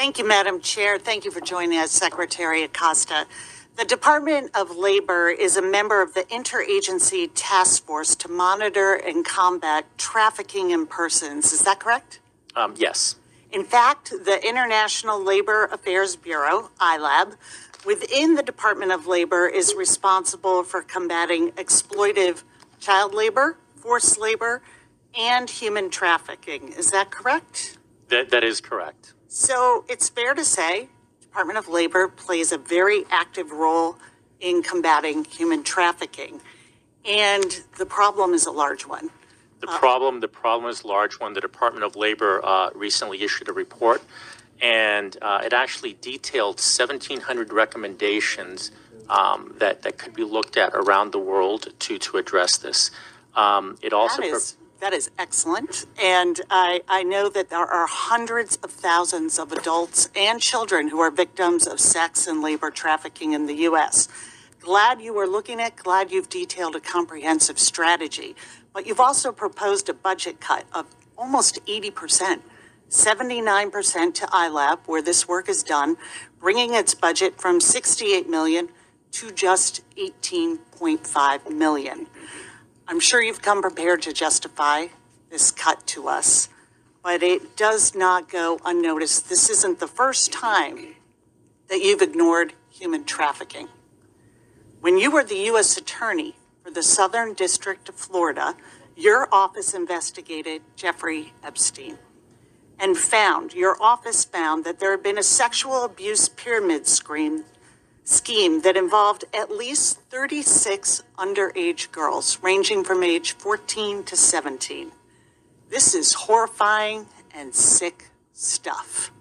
Thank you, Madam Chair. Thank you for joining us, Secretary Acosta. The Department of Labor is a member of the Interagency Task Force to monitor and combat trafficking in persons. Is that correct? Yes. In fact, the International Labor Affairs Bureau, ILAB, within the Department of Labor is responsible for combating exploitive child labor, forced labor, and human trafficking. Is that correct? That is correct. So it's fair to say Department of Labor plays a very active role in combating human trafficking. And the problem is a large one. The problem is a large one. The Department of Labor recently issued a report, and it actually detailed 1,700 recommendations that could be looked at around the world to address this. It also That is excellent. And I know that there are hundreds of thousands of adults and children who are victims of sex and labor trafficking in the U.S. Glad you are looking at, glad you've detailed a comprehensive strategy. But you've also proposed a budget cut of almost 80%, 79% to ILAB, where this work is done, bringing its budget from $68 million to just $18.5 million. I'm sure you've come prepared to justify this cut to us, but it does not go unnoticed. This isn't the first time that you've ignored human trafficking. When you were the U.S. Attorney for the Southern District of Florida, your office investigated Jeffrey Epstein and your office found that there had been a sexual abuse pyramid scheme that involved at least 36 underage girls, ranging from age 14 to 17. This is horrifying and sick stuff.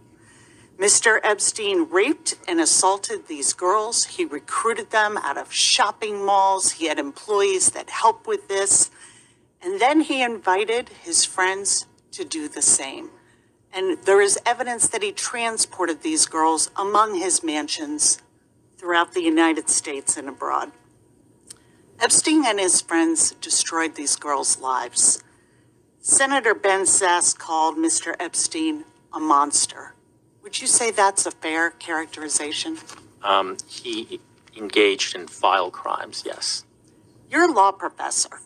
Mr. Epstein raped and assaulted these girls. He recruited them out of shopping malls. He had employees that helped with this. And then he invited his friends to do the same. And there is evidence that he transported these girls among his mansions throughout the United States and abroad. Epstein and his friends destroyed these girls' lives. Senator Ben Sasse called Mr. Epstein a monster. Would you say that's a fair characterization? He engaged in vile crimes, yes. You're a law professor,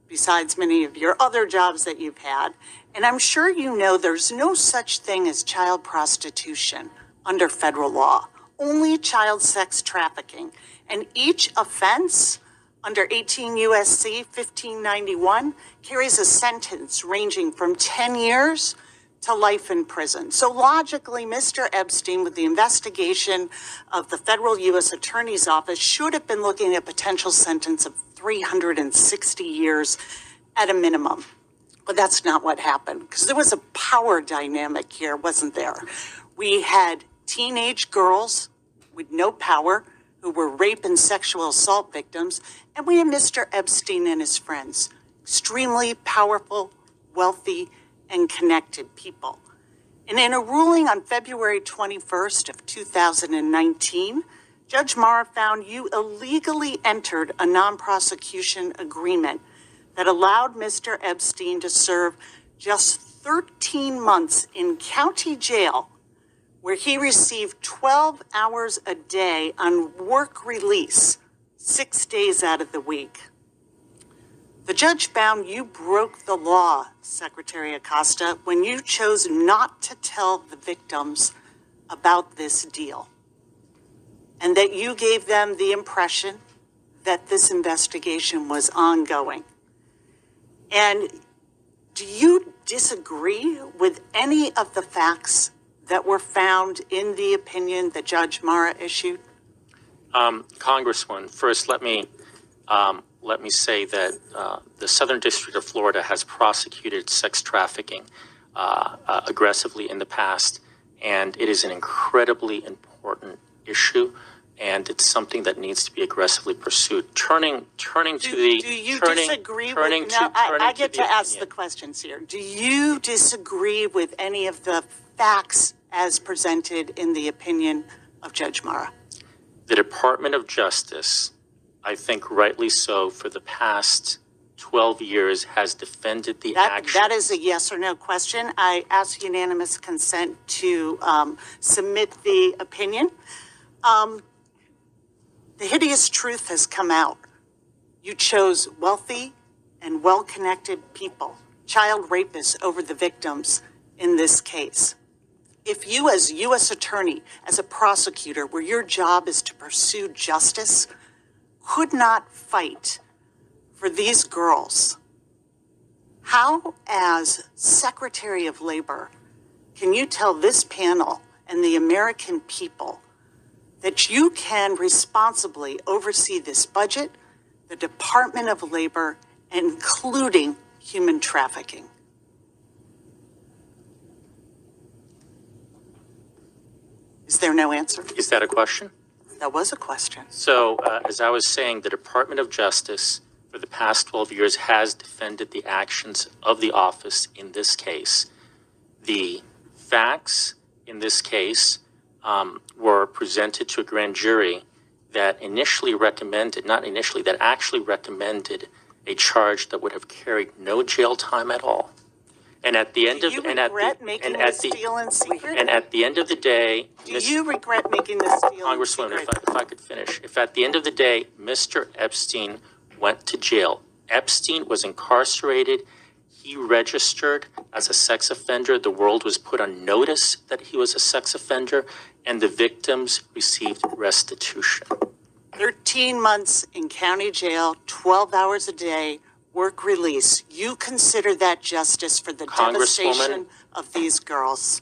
besides many of your other jobs that you've had, and I'm sure you know there's no such thing as child prostitution under federal law, only child sex trafficking. And each offense under 18 U.S.C. 1591 carries a sentence ranging from 10 years to life in prison. So logically, Mr. Epstein, with the investigation of the federal U.S. Attorney's Office, should have been looking at a potential sentence of 360 years at a minimum. But that's not what happened, because there was a power dynamic here, wasn't there? We had teenage girls with no power who were rape and sexual assault victims, and we had Mr. Epstein and his friends, extremely powerful, wealthy, and connected people. And in a ruling on February 21st of 2019, Judge Mara found you illegally entered a non-prosecution agreement that allowed Mr. Epstein to serve just 13 months in county jail, where he received 12 hours a day on work release, 6 days out of the week. The judge found you broke the law, Secretary Acosta, when you chose not to tell the victims about this deal, and that you gave them the impression that this investigation was ongoing. And do you disagree with any of the facts that were found in the opinion that Judge Mara issued? Congresswoman, first let me say that the Southern District of Florida has prosecuted sex trafficking aggressively in the past, and it is an incredibly important issue, and it's something that needs to be aggressively pursued. I get to ask the questions here. Do you disagree with any of the facts as presented in the opinion of Judge Mara? The Department of Justice, I think rightly so, for the past 12 years has defended the That action. is a yes or no question. I ask unanimous consent to submit the opinion. The hideous truth has come out. You chose wealthy and well-connected people, child rapists, over the victims in this case. If you, as U.S. attorney, as a prosecutor, where your job is to pursue justice, could not fight for these girls, how, as Secretary of Labor, can you tell this panel and the American people that you can responsibly oversee this budget, the Department of Labor, including human trafficking? Is there no answer? Is that a question? That was a question. So, as I was saying, the Department of Justice for the past 12 years has defended the actions of the office in this case. The facts in this case were presented to a grand jury that actually recommended a charge that would have carried no jail time at all. And at the end Do of you and at regret the making and this at the deal in secret? and at the end of the day, Do you regret making this deal in Congresswoman, secret? if I could finish, if at the end of the day, Mr. Epstein went to jail, Epstein was incarcerated, he registered as a sex offender, the world was put on notice that he was a sex offender, and the victims received restitution. 13 months in county jail, 12 hours a day, work release. You consider that justice for the devastation of these girls?